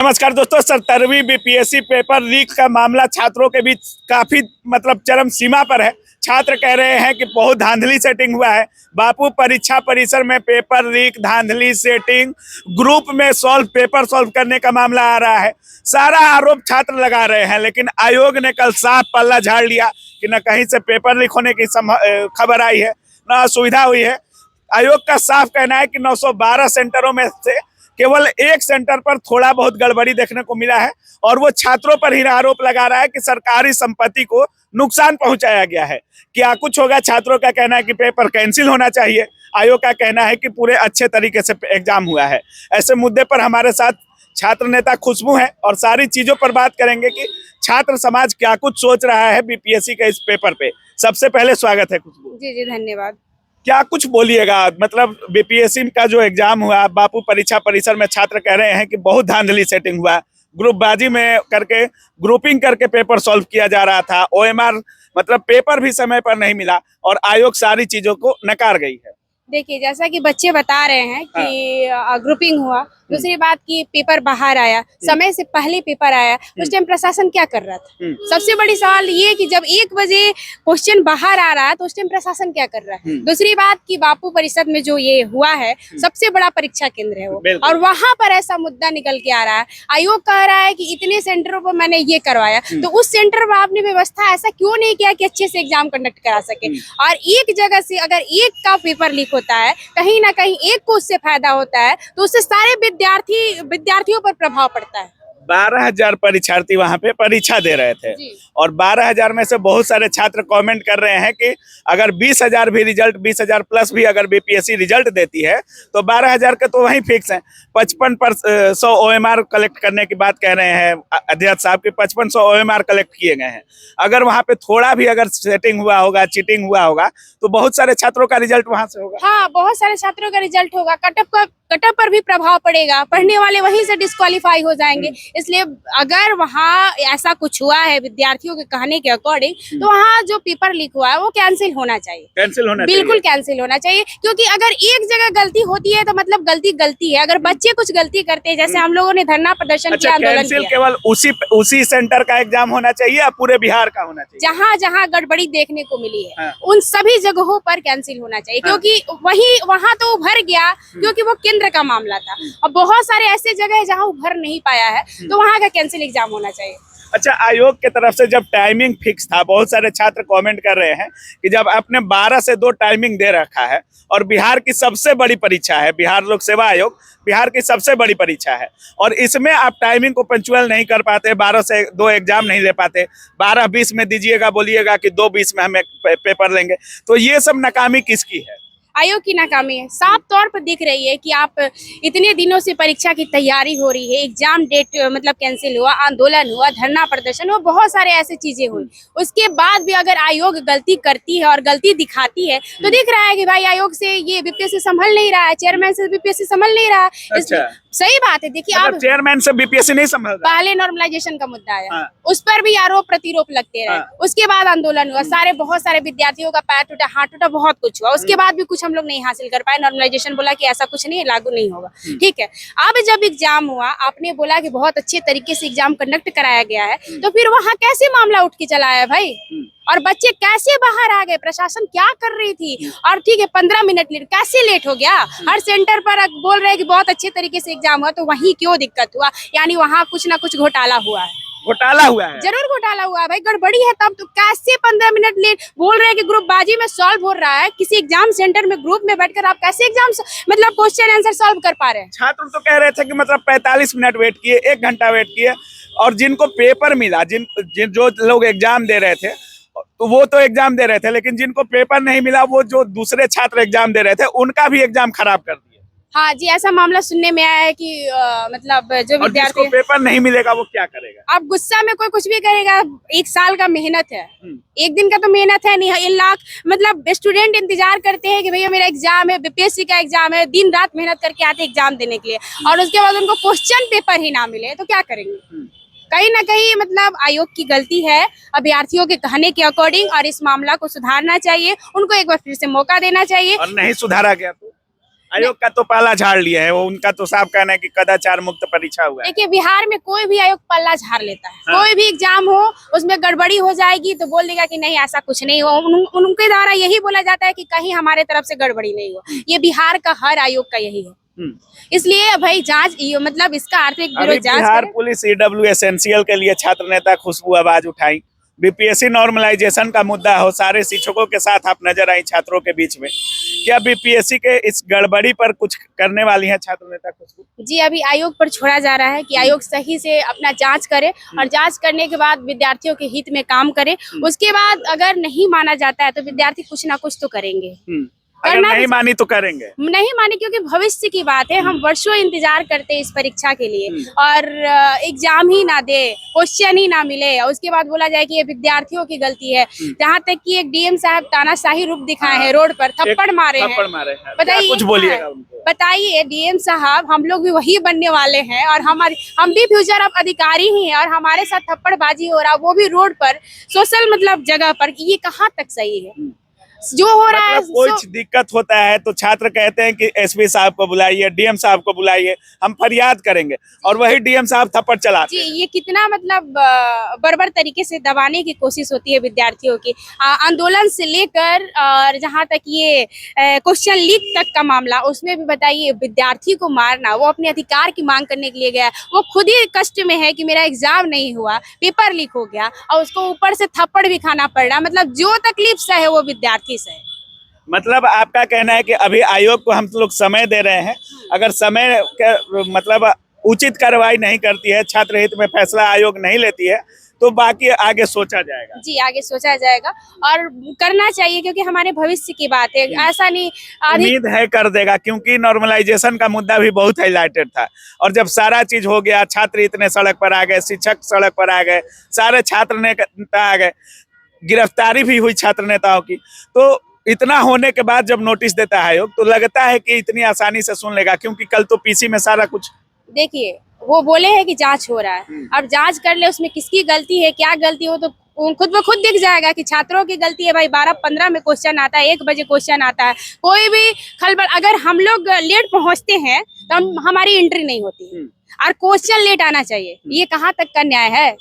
नमस्कार दोस्तों, 17वीं BPSC paper leak का मामला छात्रों के बीच काफी चरम सीमा पर है। छात्र कह रहे हैं कि बहुत धांधली सेटिंग हुआ है। बापू परीक्षा परिसर में पेपर लीक, धांधली सेटिंग, ग्रुप में पेपर सॉल्व करने का मामला आ रहा है। सारा आरोप छात्र लगा रहे हैं, लेकिन आयोग ने कल साफ पल्ला झाड़ लिया कि न कहीं से पेपर लीक होने की खबर आई है, न सुविधा हुई है। आयोग का साफ कहना है कि 912 सेंटरों में से केवल एक सेंटर पर थोड़ा बहुत गड़बड़ी देखने को मिला है और वो छात्रों पर ही आरोप लगा रहा है कि सरकारी संपत्ति को नुकसान पहुंचाया गया है। क्या कुछ होगा? छात्रों का कहना है कि पेपर कैंसिल होना चाहिए। आयोग का कहना है कि पूरे अच्छे तरीके से एग्जाम हुआ है। ऐसे मुद्दे पर हमारे साथ छात्र नेता खुशबू है और सारी चीजों पर बात करेंगे कि छात्र समाज क्या कुछ सोच रहा है बीपीएससी के इस पेपर पे। सबसे पहले स्वागत है खुशबू। जी धन्यवाद। क्या कुछ बोलिएगा? बीपीएससी का जो एग्जाम हुआ, बापू परीक्षा परिसर में छात्र कह रहे हैं कि बहुत धांधली सेटिंग हुआ, ग्रुपबाजी में करके ग्रुपिंग करके पेपर सॉल्व किया जा रहा था। ओएमआर पेपर भी समय पर नहीं मिला और आयोग सारी चीजों को नकार गई है। देखिए, जैसा कि बच्चे बता रहे हैं कि ग्रुपिंग हुआ, दूसरी बात की पेपर बाहर आया, समय से पहले पेपर आया, उस टाइम प्रशासन क्या कर रहा था? सबसे बड़ी सवाल ये कि जब 1 बजे क्वेश्चन बाहर आ रहा है तो उस टाइम प्रशासन क्या कर रहा है? दूसरी बात कि बापू परिषद में जो ये हुआ है, सबसे बड़ा परीक्षा केंद्र है वो, और वहां पर ऐसा मुद्दा निकल के आ रहा है। आयोग कह रहा है कि इतने सेंटरों पर मैंने ये करवाया, तो उस सेंटर पर आपने व्यवस्था ऐसा क्यों नहीं किया कि अच्छे से एग्जाम कंडक्ट करा सके? और एक जगह से अगर एक का पेपर लीक होता है, कहीं ना कहीं एक को उससे फायदा होता है, तो उससे सारे विद्यार्थियों पर प्रभाव पड़ता है। 12,000 परीक्षार्थी वहां पे परीक्षा दे रहे थे और 12,000 में से बहुत सारे छात्र कमेंट कर रहे हैं कि अगर 20,000 भी रिजल्ट, 20,000 प्लस भी अगर बीपीएससी रिजल्ट देती है तो 12,000 के तो वहीं फिक्स है। 55% ओएमआर कलेक्ट करने की बात कह रहे हैं अध्यक्ष साहब की। 5500 ओएमआर कलेक्ट किए गए हैं। अगर वहां पे थोड़ा भी अगर सेटिंग हुआ होगा, चीटिंग हुआ होगा, तो बहुत सारे छात्रों का रिजल्ट वहां से होगा। हाँ, बहुत सारे छात्रों का रिजल्ट होगा। कटअप पर भी प्रभाव पड़ेगा, पढ़ने वाले वहीं से डिस्क्वालीफाई हो जाएंगे। इसलिए अगर वहाँ ऐसा कुछ हुआ है विद्यार्थियों के कहने के अकॉर्डिंग, तो वहाँ जो पेपर लीक हुआ है वो कैंसिल होना चाहिए। बिल्कुल कैंसिल होना चाहिए, क्योंकि अगर एक जगह गलती होती है तो मतलब गलती है। अगर बच्चे कुछ गलती करते हैं, जैसे हम लोगों ने धरना प्रदर्शन किया, आंदोलन किया, केवल उसी सेंटर का एग्जाम होना चाहिए या पूरे बिहार का होना चाहिए? जहाँ जहाँ गड़बड़ी देखने को मिली है, उन सभी जगहों पर कैंसिल होना चाहिए, क्योंकि वहाँ तो उभर गया, क्योंकि वो केंद्र का मामला था। अब बहुत सारे ऐसे जगह है जहाँ उभर नहीं पाया है, तो वहाँ का कैंसिल एग्जाम होना चाहिए। अच्छा, आयोग के तरफ से जब टाइमिंग फिक्स था, बहुत सारे छात्र कमेंट कर रहे हैं कि जब आपने 12 से 2 टाइमिंग दे रखा है और बिहार की सबसे बड़ी परीक्षा है, बिहार लोक सेवा आयोग बिहार की सबसे बड़ी परीक्षा है, और इसमें आप टाइमिंग को पंक्चुअल नहीं कर पाते, 12 से 2 एग्जाम नहीं ले पाते, 12:20 में दीजिएगा, बोलिएगा कि 2:20 में हम पेपर लेंगे, तो ये सब नाकामी किसकी है? आयोग की नाकामी है। साफ तौर पर दिख रही है कि आप इतने दिनों से परीक्षा की तैयारी हो रही है, एग्जाम डेट कैंसिल हुआ, आंदोलन हुआ, धरना प्रदर्शन हुआ, बहुत सारे ऐसे चीजें हुई, उसके बाद भी अगर आयोग गलती करती है और गलती दिखाती है, तो दिख रहा है कि भाई आयोग से ये बीपीएससी संभल नहीं रहा है, चेयरमैन से बीपीएससी संभल नहीं रहा है। अच्छा। सही बात है। देखिए, आप चेयरमैन से बीपीएससी नहीं संभल रहा। पहले नॉर्मलाइजेशन का मुद्दा आया, उस पर भी आरोप प्रतिरोप लगते रहे, उसके बाद आंदोलन हुआ, बहुत सारे विद्यार्थियों का पैर टूटा, हाथ टूटा, बहुत कुछ हुआ, उसके बाद भी कुछ हम लोग नहीं हासिल कर पाए। नॉर्मलाइजेशन बोला कि ऐसा कुछ नहीं है, लागू नहीं होगा, ठीक है। अब जब एग्जाम हुआ, आपने बोला कि बहुत अच्छे तरीके से एग्जाम कंडक्ट कराया गया है, तो फिर वहाँ कैसे मामला उठ के चला है भाई? और बच्चे कैसे बाहर आ गए? प्रशासन क्या कर रही थी? और ठीक है, 15 मिनट लेट, कैसे लेट हो गया? हर सेंटर पर बोल रहे हैं कि बहुत अच्छे तरीके से एग्जाम हुआ, तो वहीं क्यों दिक्कत हुआ? यानी वहाँ कुछ ना कुछ घोटाला हुआ है। घोटाला हुआ है, जरूर घोटाला हुआ है भाई, गड़बड़ी है। तब तो कैसे 15 मिनट लेट? बोल रहे हैं कि ग्रुपबाजी में सॉल्व हो रहा है, किसी एग्जाम सेंटर में ग्रुप में बैठकर आप कैसे एग्जाम क्वेश्चन आंसर सॉल्व कर पा रहे हैं? छात्र तो कह रहे थे कि 45 मिनट वेट किए, 1 घंटा वेट किए, और जिनको पेपर मिला, जो लोग एग्जाम दे रहे थे, तो वो तो एग्जाम दे रहे थे, लेकिन जिनको पेपर नहीं मिला, वो जो दूसरे छात्र एग्जाम दे रहे थे, उनका भी एग्जाम खराब कर दिया। हाँ जी, ऐसा मामला सुनने में आया है कि जो विद्यार्थी पेपर नहीं मिलेगा वो क्या करेगा? अब गुस्सा में कोई कुछ भी करेगा। 1 साल का मेहनत है, एक दिन का तो मेहनत है नहीं। 1 लाख स्टूडेंट इंतजार करते हैं कि भैया मेरा एग्जाम है, बीपीएससी का एग्जाम है, दिन रात मेहनत करके आते एग्जाम देने के लिए, और उसके बाद उनको क्वेश्चन पेपर ही ना मिले, तो क्या करेंगे? कहीं ना कहीं आयोग की गलती है, अभ्यर्थियों के कहने के अकॉर्डिंग, और इस मामला को सुधारना चाहिए, उनको एक बार फिर से मौका देना चाहिए। और नहीं सुधारा गया आयोग का तो पाला झाड़ लिया है, वो उनका तो साफ कहना है कि कदाचार मुक्त परीक्षा हुआ है। देखिए बिहार में कोई भी आयोग पल्ला झाड़ लेता है। हाँ। कोई भी एग्जाम हो उसमें गड़बड़ी हो जाएगी तो बोल देगा कि नहीं ऐसा कुछ नहीं हो। उनके द्वारा यही बोला जाता है कि कहीं हमारे तरफ से गड़बड़ी नहीं हो। ये बिहार का हर आयोग का यही है। इसलिए भाई जांच मतलब इसका आर्थिक अभी विरोध जांच बिहार करे। पुलिस EW एसेंशियल के लिए छात्र नेता खुशबू आवाज उठाई। बीपीएससी नॉर्मलाइजेशन का मुद्दा हो, सारे शिक्षकों के साथ आप नजर आई छात्रों के बीच में। क्या बीपीएससी के इस गड़बड़ी पर कुछ करने वाली हैं छात्र नेता खुशबू? जी अभी आयोग पर छोड़ा जा रहा है कि आयोग सही से अपना जांच करे और जांच करने के बाद विद्यार्थियों के हित में काम करे। उसके बाद अगर नहीं माना जाता है तो विद्यार्थी कुछ ना कुछ तो करेंगे। अगर नहीं मानी तो करेंगे, नहीं माने क्योंकि भविष्य की बात है। हम वर्षों इंतजार करते हैं इस परीक्षा के लिए और एग्जाम ही ना दे, क्वेश्चन ही ना मिले और उसके बाद बोला जाए कि ये विद्यार्थियों की गलती है। जहाँ तक कि एक डीएम साहब तानाशाही रूप दिखाए हैं, रोड पर थप्पड़ मारे हैं। बताइए, कुछ बोलिएगा उनको। बताइए डीएम साहब, हम लोग भी वही बनने वाले हैं और हम भी फ्यूचर अब अधिकारी ही हैं और हमारे साथ थप्पड़बाजी हो रहा है, वो भी रोड पर, सोशल मतलब जगह पर। ये कहाँ तक सही है जो हो रहा है? कुछ दिक्कत होता है तो छात्र कहते हैं कि एसपी साहब को बुलाइए, डीएम साहब को बुलाइए, हम फरियाद करेंगे, और वही डीएम साहब थप्पड़ चलाते हैं। जी ये कितना मतलब बर्बर तरीके से दबाने की कोशिश होती है विद्यार्थियों की। आंदोलन से लेकर और जहां तक ये क्वेश्चन लीक तक का मामला, उसमें भी बताइए विद्यार्थी को मारना। वो अपने अधिकार की मांग करने के लिए गया, वो खुद ही कष्ट में है कि मेरा एग्जाम नहीं हुआ, पेपर लीक हो गया और उसको ऊपर से थप्पड़ भी खाना पड़ रहा। मतलब जो तकलीफ सहे वो विद्यार्थी से। मतलब आपका कहना है कि अभी आयोग को हम लोग समय दे रहे हैं, अगर समय के मतलब उचित कार्रवाई नहीं करती है, छात्र हित में फैसला आयोग नहीं लेती है, तो बाकी आगे सोचा जाएगा। जी आगे सोचा जाएगा और करना चाहिए क्योंकि हमारे भविष्य की बात है। ऐसा नहीं, उम्मीद है कर देगा, क्योंकि नॉर्मलाइजेशन का मुद्दा भी बहुत हाईलाइटेड था और जब सारा चीज हो गया, छात्र इतने सड़क पर आ गए, शिक्षक सड़क पर आ गए, सारे छात्र नेता आ गए, गिरफ्तारी भी हुई छात्र नेताओं की, तो इतना होने के बाद जब नोटिस देता है आयोग तो लगता है कि इतनी आसानी से सुन लेगा, क्योंकि कल तो पीसी में सारा कुछ। देखिए वो बोले हैं कि जांच हो रहा है, अब जांच कर ले उसमें किसकी गलती है, क्या गलती हो, तो खुद ब खुद दिख जाएगा कि छात्रों की गलती है। भाई 12-15 में क्वेश्चन आता है, 1 बजे क्वेश्चन आता है, कोई भी खलबल, अगर हम लोग लेट पहुंचते हैं तो हमारी एंट्री नहीं होती और क्वेश्चन लेट आना चाहिए। ये कहाँ तक का न्याय है?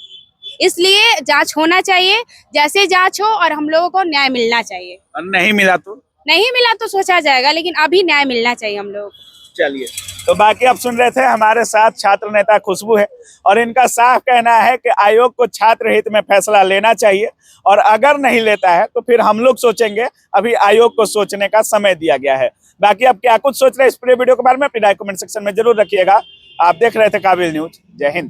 इसलिए जांच होना चाहिए, जैसे जांच हो और हम लोगों को न्याय मिलना चाहिए। और नहीं मिला तो सोचा जाएगा, लेकिन अभी न्याय मिलना चाहिए हम लोगों को। चलिए, तो बाकी आप सुन रहे थे, हमारे साथ छात्र नेता खुशबू है और इनका साफ कहना है कि आयोग को छात्र हित में फैसला लेना चाहिए और अगर नहीं लेता है तो फिर हम लोग सोचेंगे। अभी आयोग को सोचने का समय दिया गया है। बाकी आप क्या कुछ सोच रहे हैं इस पूरे वीडियो के बारे में, अपनी राय कमेंट सेक्शन में जरूर रखिएगा। आप देख रहे थे काबिल न्यूज। जय हिंद।